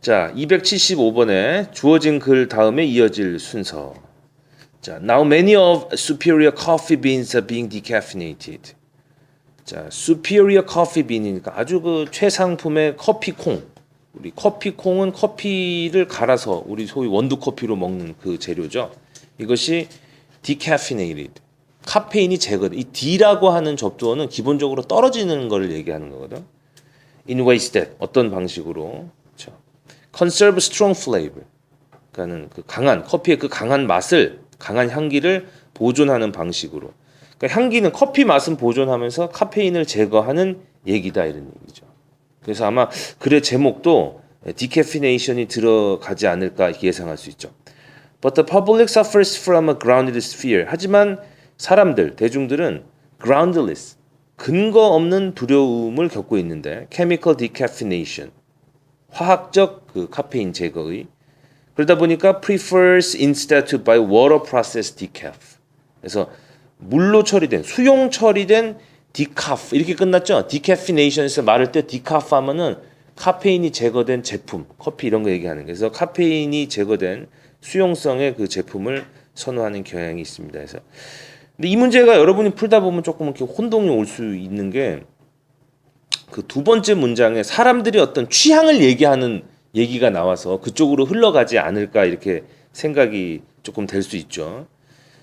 자, 275번에 주어진 글 다음에 이어질 순서. 자, now many of superior coffee beans are being decaffeinated. 자, superior coffee bean이니까 아주 그 최상품의 커피콩. 우리 커피콩은 커피를 갈아서 우리 소위 원두 커피로 먹는 그 재료죠. 이것이 decaffeinated. 카페인이 제거돼. 이 D라고 하는 접두어는 기본적으로 떨어지는 걸 얘기하는 거거든. In ways that 어떤 방식으로. 그렇죠. Conserve strong flavor. 그러니까는 그 강한 커피의 그 강한 맛을, 강한 향기를 보존하는 방식으로. 그러니까 향기는 커피 맛은 보존하면서 카페인을 제거하는 얘기다 이런 얘기죠. 그래서 아마 글의 제목도 decaffeination이 들어가지 않을까 예상할 수 있죠. But the public suffers from a groundless fear. 하지만 사람들, 대중들은 groundless, 근거 없는 두려움을 겪고 있는데 chemical decaffeination, 화학적 그 카페인 제거의 그러다 보니까 prefers instead to buy water processed decaf. 그래서 물로 처리된, 수용 처리된 decaf 이렇게 끝났죠. decaffeination에서 말할 때 decaf 하면은 카페인이 제거된 제품, 커피 이런 거 얘기하는 거예요. 그래서 카페인이 제거된 수용성의 그 제품을 선호하는 경향이 있습니다. 그래서 근데 이 문제가 여러분이 풀다 보면 조금 이렇게 혼동이 올 수 있는 게 그 두 번째 문장에 사람들이 어떤 취향을 얘기하는 얘기가 나와서 그쪽으로 흘러가지 않을까 이렇게 생각이 조금 될 수 있죠.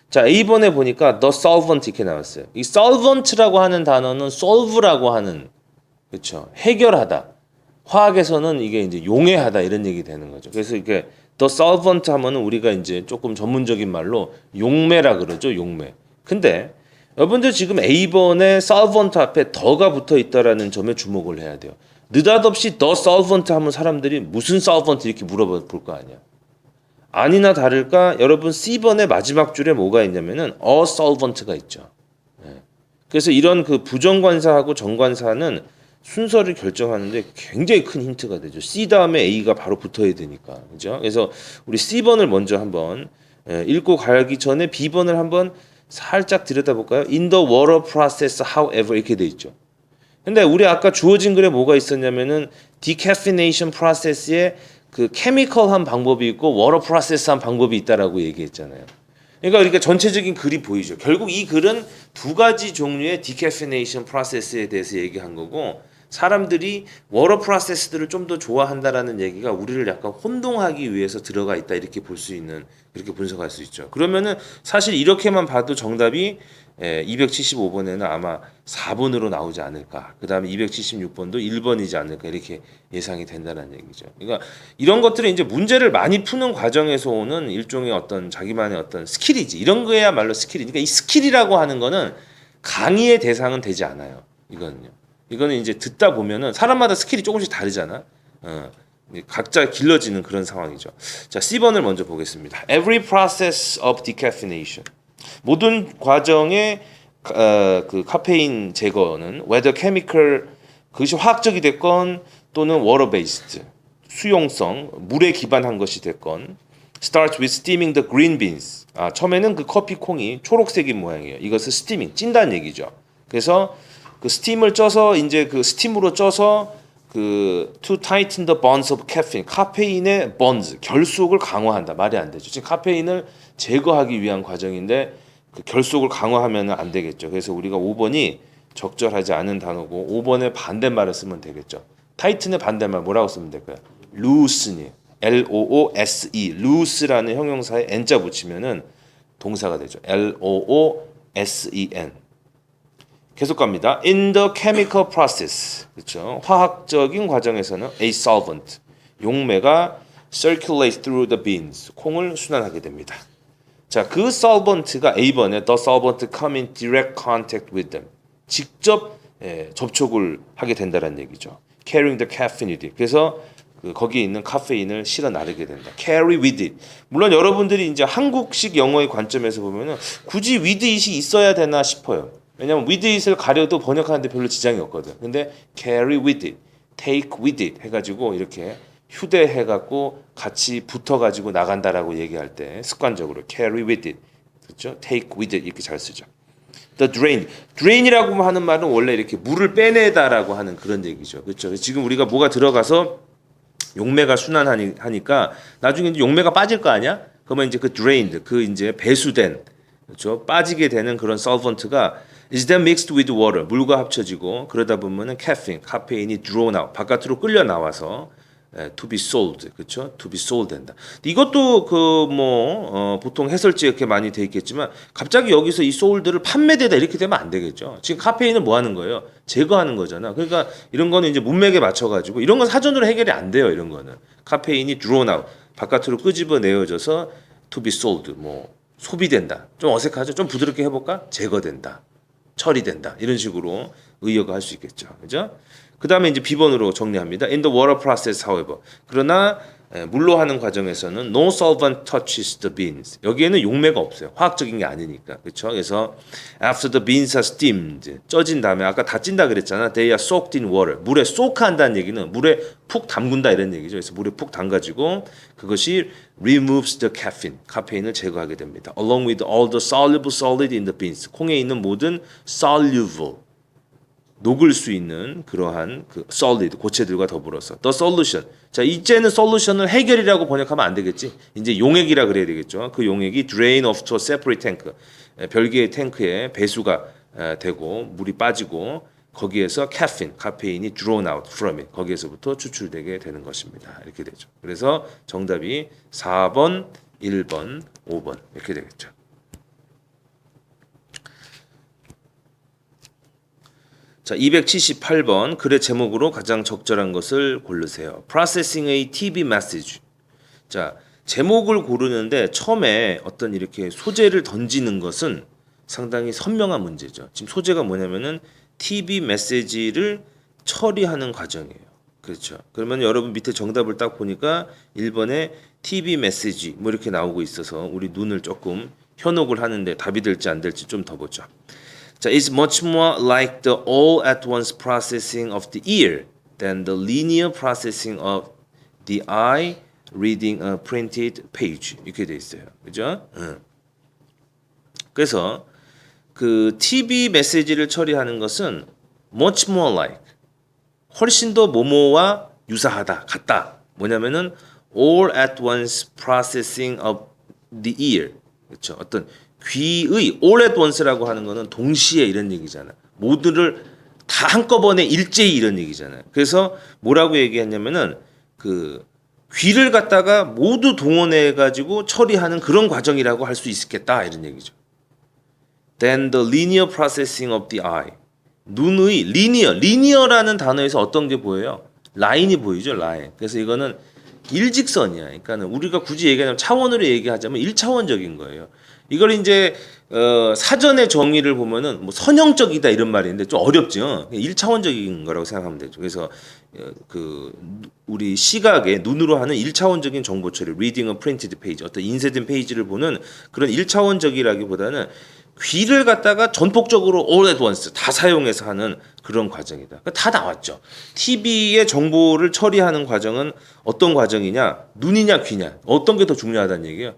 자, A번에 보니까 the solvent 이렇게 나왔어요. 이 solvent라고 하는 단어는 solve라고 하는 그렇죠. 해결하다. 화학에서는 이게 이제 용해하다 이런 얘기 되는 거죠. 그래서 이게 the solvent 하면은 우리가 이제 조금 전문적인 말로 용매라 그러죠. 용매. 근데 여러분들 지금 A번에 solvent 앞에 더가 붙어 있다라는 점에 주목을 해야 돼요. 느닷없이 the solvent 하면 사람들이 무슨 solvent 이렇게 물어볼 거 아니야. 아니나 다를까 여러분 C번의 마지막 줄에 뭐가 있냐면은 a solvent가 있죠. 그래서 이런 그 부정관사하고 정관사는 순서를 결정하는데 굉장히 큰 힌트가 되죠. C 다음에 A가 바로 붙어야 되니까. 그죠? 그래서 우리 C번을 먼저 한번 읽고 가기 전에 B번을 한번 살짝 들여다볼까요? In the water process, however 이렇게 돼 있죠. 근데 우리 아까 주어진 글에 뭐가 있었냐면은 decaffeination process에 그 케미컬한 방법이 있고 워터 프로세스한 방법이 있다라고 얘기했잖아요. 그러니까 전체적인 글이 보이죠. 결국 이 글은 두 가지 종류의 decaffeination process에 대해서 얘기한 거고 사람들이 워터 프로세스들을 좀 더 좋아한다라는 얘기가 우리를 약간 혼동하기 위해서 들어가 있다 이렇게 볼 수 있는 그렇게 분석할 수 있죠. 그러면은 사실 이렇게만 봐도 정답이 275번에는 아마 4번으로 나오지 않을까. 그 다음에 276번도 1번이지 않을까 이렇게 예상이 된다는 얘기죠. 그러니까 이런 것들은 이제 문제를 많이 푸는 과정에서 오는 일종의 어떤 자기만의 어떤 스킬이지. 이런 거야말로 스킬이니까 이 스킬이라고 하는 거는 강의의 대상은 되지 않아요. 이거는 이제 듣다 보면은 사람마다 스킬이 조금씩 다르잖아. 각자 길러지는 그런 상황이죠. 자, C번을 먼저 보겠습니다. Every process of decaffeination. 모든 과정의 그 카페인 제거는 whether chemical 그것이 화학적이 됐건 또는 water based 수용성 물에 기반한 것이 됐건 starts with steaming the green beans. 처음에는 그 커피 콩이 초록색인 모양이에요. 이것을 steaming 찐다는 얘기죠. 그래서 그 스팀을 쪄서 이제 그 스팀으로 쪄서 그 to tighten the bonds of caffeine 카페인의 bonds 결속을 강화한다. 말이 안 되죠. 지금 카페인을 제거하기 위한 과정인데 그 결속을 강화하면 안 되겠죠. 그래서 우리가 5번이 적절하지 않은 단어고 5번의 반대말을 쓰면 되겠죠. 타이튼의 반대말 뭐라고 쓰면 될까요? loosen, L-O-O-S-E, loose라는 형용사에 n자 붙이면은 동사가 되죠. L-O-O-S-E-N. 계속 갑니다. In the chemical process, 그렇죠. 화학적인 과정에서는 a solvent, 용매가 circulate through the beans, 콩을 순환하게 됩니다. 자, 그 solvent가 A번에 the solvent come in direct contact with them. 직접 접촉을 하게 된다는 얘기죠. Carrying the caffeine. 그래서 거기에 있는 카페인을 실어 나르게 된다. Carry with it. 물론 여러분들이 이제 한국식 영어의 관점에서 보면은 굳이 with it이 있어야 되나 싶어요. 왜냐면 with it을 가려도 번역하는데 별로 지장이 없거든. 근데 carry with it, take with it 해가지고 이렇게 휴대해갖고 같이 붙어가지고 나간다라고 얘기할 때 습관적으로 carry with it, 그렇죠? take with it 이렇게 잘 쓰죠. The drain이라고 하는 말은 원래 이렇게 물을 빼내다라고 하는 그런 얘기죠, 그렇죠? 지금 우리가 뭐가 들어가서 용매가 순환하니까 나중에 이제 용매가 빠질 거 아니야? 그러면 이제 그 drained, 그 이제 배수된, 그렇죠? 빠지게 되는 그런 solvent가 is then mixed with water, 물과 합쳐지고 그러다 보면은 카페인이 drawn out, 바깥으로 끌려 나와서 to be sold, 그렇죠? to be sold 된다. 이것도 그 뭐 보통 해설지에 이렇게 많이 돼 있겠지만 갑자기 여기서 이 sold를 판매되다 이렇게 되면 안 되겠죠. 지금 카페인은 뭐 하는 거예요? 제거하는 거잖아. 그러니까 이런 거는 이제 문맥에 맞춰 가지고 이런 건 사전으로 해결이 안 돼요. 이런 거는 카페인이 drawn out, 바깥으로 끄집어 내어져서 to be sold, 뭐 소비된다. 좀 어색하죠? 좀 부드럽게 해볼까? 제거된다, 처리된다, 이런 식으로 의역을 할 수 있겠죠. 그죠? 그 다음에 이제 B번으로 정리합니다. In the water process, however. 그러나 물로 하는 과정에서는 no solvent touches the beans. 여기에는 용매가 없어요. 화학적인 게 아니니까. 그렇죠? 그래서 after the beans are steamed, 쪄진 다음에 아까 다 찐다 그랬잖아. They are soaked in water. 물에 soak한다는 얘기는 물에 푹 담근다 이런 얘기죠. 그래서 물에 푹 담가지고 그것이 removes the caffeine. 카페인을 제거하게 됩니다. Along with all the soluble solid in the beans. 콩에 있는 모든 soluble, 녹을 수 있는 그러한 그 solid 고체들과 더불어서 the solution. 자, 이제는 solution을 해결이라고 번역하면 안 되겠지. 이제 용액이라 그래야 되겠죠. 그 용액이 drain off to a separate tank. 별개의 탱크에 배수가 되고 물이 빠지고 거기에서 caffeine, 카페인이 drawn out from it. 거기에서부터 추출되게 되는 것입니다. 이렇게 되죠. 그래서 정답이 4번, 1번, 5번 이렇게 되겠죠. 자, 278번 글의 제목으로 가장 적절한 것을 고르세요. Processing a TV message. 자, 제목을 고르는데 처음에 어떤 이렇게 소재를 던지는 것은 상당히 선명한 문제죠. 지금 소재가 뭐냐면은 TV 메시지를 처리하는 과정이에요. 그렇죠. 그러면 여러분 밑에 정답을 딱 보니까 1번에 TV 메시지 뭐 이렇게 나오고 있어서 우리 눈을 조금 현혹을 하는데 답이 될지 안 될지 좀 더 보죠. 자, it's much more like the all-at-once processing of the ear than the linear processing of the eye reading a printed page. 이렇게 돼 있어요. 그죠? 그래서 그 TV 메시지를 처리하는 것은 much more like, 훨씬 더 뭐뭐와 유사하다, 같다. 뭐냐면은 all-at-once processing of the ear. 그렇죠? 어떤 귀의 all at once라고 하는 거는 동시에 이런 얘기잖아. 모두를 다 한꺼번에 일제히 이런 얘기잖아요. 그래서 뭐라고 얘기했냐면은 그 귀를 갖다가 모두 동원해 가지고 처리하는 그런 과정이라고 할 수 있겠다 이런 얘기죠. Then the linear processing of the eye. 눈의 리니어라는 단어에서 어떤 게 보여요? 라인이 보이죠, 라인. 그래서 이거는 일직선이야. 그러니까는 우리가 굳이 얘기하자면 차원으로 얘기하자면 1차원적인 거예요. 이걸 이제 사전의 정의를 보면은 뭐 선형적이다 이런 말인데 좀 어렵죠. 1차원적인 거라고 생각하면 되죠. 그래서 그 우리 시각의 눈으로 하는 1차원적인 정보 처리, reading a printed page, 어떤 인쇄된 페이지를 보는 그런 1차원적이라기보다는 귀를 갖다가 전폭적으로 all at once 다 사용해서 하는 그런 과정이다. 다 나왔죠. TV의 정보를 처리하는 과정은 어떤 과정이냐? 눈이냐 귀냐? 어떤 게 더 중요하다는 얘기예요?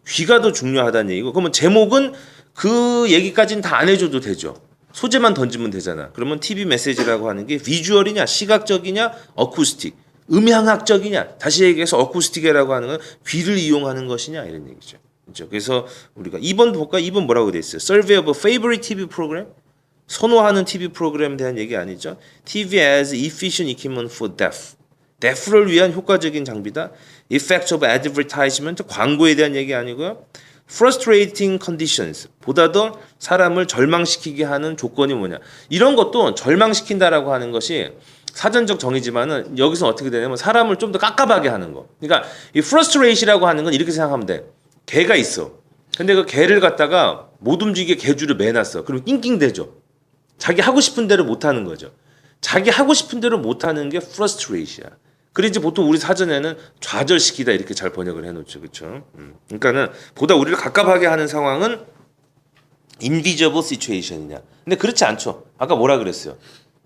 귀가 더 중요하다는 얘기고, 그러면 제목은 그 얘기까지는 다 안 해줘도 되죠. 소재만 던지면 되잖아. 그러면 TV 메시지라고 하는 게 비주얼이냐, 시각적이냐, 어쿠스틱, 음향학적이냐. 다시 얘기해서 어쿠스틱이라고 하는 건 귀를 이용하는 것이냐 이런 얘기죠. 그렇죠? 그래서 우리가 2번 볼까? 2번 뭐라고 돼 있어요? Survey of a favorite TV program? 선호하는 TV 프로그램에 대한 얘기 아니죠? TV as efficient equipment for deaf. deaf를 위한 효과적인 장비다. Effect of advertisement, 광고에 대한 얘기 아니고요. Frustrating conditions, 보다 더 사람을 절망시키게 하는 조건이 뭐냐. 이런 것도 절망시킨다라고 하는 것이 사전적 정의지만은 여기서 어떻게 되냐면 사람을 좀 더 깝깝하게 하는 거. 그러니까 이 frustration이라고 하는 건 이렇게 생각하면 돼. 개가 있어. 근데 그 개를 갖다가 못 움직이게 개줄을 매놨어. 그럼 낑낑대죠. 자기 하고 싶은 대로 못 하는 거죠. 자기 하고 싶은 대로 못 하는 게 frustration이야. 그래서 보통 우리 사전에는 좌절시키다 이렇게 잘 번역을 해놓죠, 그렇죠? 그러니까는 보다 우리를 갑갑하게 하는 상황은 invisible situation이냐? 근데 그렇지 않죠. 아까 뭐라 그랬어요?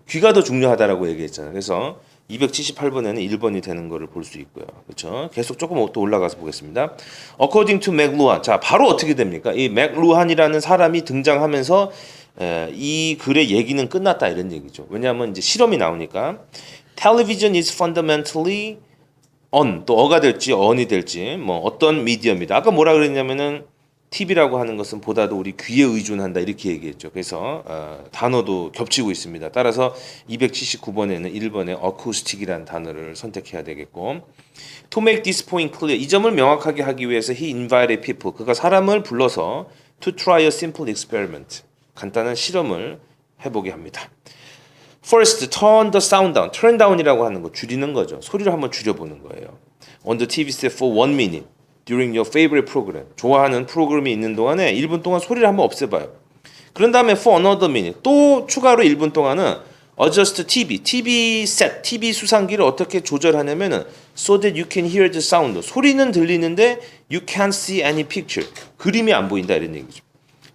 귀가 더 중요하다라고 얘기했잖아요. 그래서 278번에는 1번이 되는 거를 볼 수 있고요, 그렇죠? 계속 조금 또 올라가서 보겠습니다. According to 맥루한, 자 바로 어떻게 됩니까? 이 맥루한이라는 사람이 등장하면서 이 글의 얘기는 끝났다 이런 얘기죠. 왜냐하면 이제 실험이 나오니까. Television is fundamentally on 또 어가 될지 on이 될지 뭐 어떤 미디어입니다. 아까 뭐라 그랬냐면은 TV라고 하는 것은 보다도 우리 귀에 의존한다 이렇게 얘기했죠. 그래서 단어도 겹치고 있습니다. 따라서 279번에는 1번에 acoustic이라는 단어를 선택해야 되겠고 To make this point clear 이 점을 명확하게 하기 위해서 he invited people 그가 사람을 불러서 to try a simple experiment 간단한 실험을 해보게 합니다. First, turn the sound down. Turn down이라고 하는 거 줄이는 거죠. 소리를 한번 줄여보는 거예요. On the TV set for 1 minute during your favorite program. 좋아하는 프로그램이 있는 동안에 1분 동안 소리를 한번 없애봐요. 그런 다음에 for another minute 또 추가로 1분 동안은 adjust TV set, TV 수상기를 어떻게 조절하냐면은 so that you can hear the sound. 소리는 들리는데 you can't see any picture. 그림이 안 보인다 이런 얘기죠.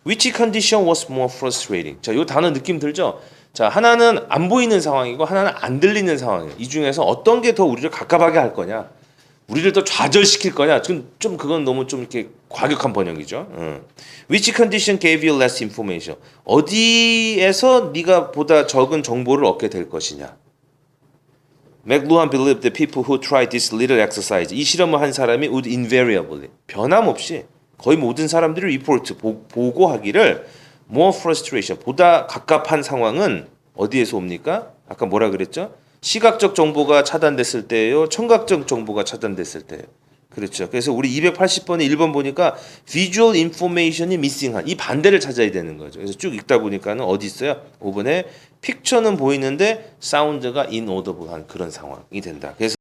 Which condition was more frustrating? 자, 이 단어 느낌 들죠? 자, 하나는 안 보이는 상황이고 하나는 안 들리는 상황이에요. 이 중에서 어떤 게 더 우리를 갑갑하게 할 거냐? 우리를 더 좌절시킬 거냐? 좀 그건 너무 좀 이렇게 과격한 번역이죠. Which condition gave you less information? 어디에서 네가 보다 적은 정보를 얻게 될 것이냐? McLuhan believed that people who tried this little exercise, 이 실험을 한 사람이 would invariably, 변함없이 거의 모든 사람들이 리포트, 보고하기를 more frustration, 보다 갑갑한 상황은 어디에서 옵니까? 아까 뭐라 그랬죠? 시각적 정보가 차단됐을 때예요. 청각적 정보가 차단됐을 때예요. 그렇죠. 그래서 우리 280번에 1번 보니까 visual information이 missing한 이 반대를 찾아야 되는 거죠. 그래서 쭉 읽다 보니까는 어디 있어요? 5번에 픽처는 보이는데 사운드가 inaudible한 그런 상황이 된다. 그래서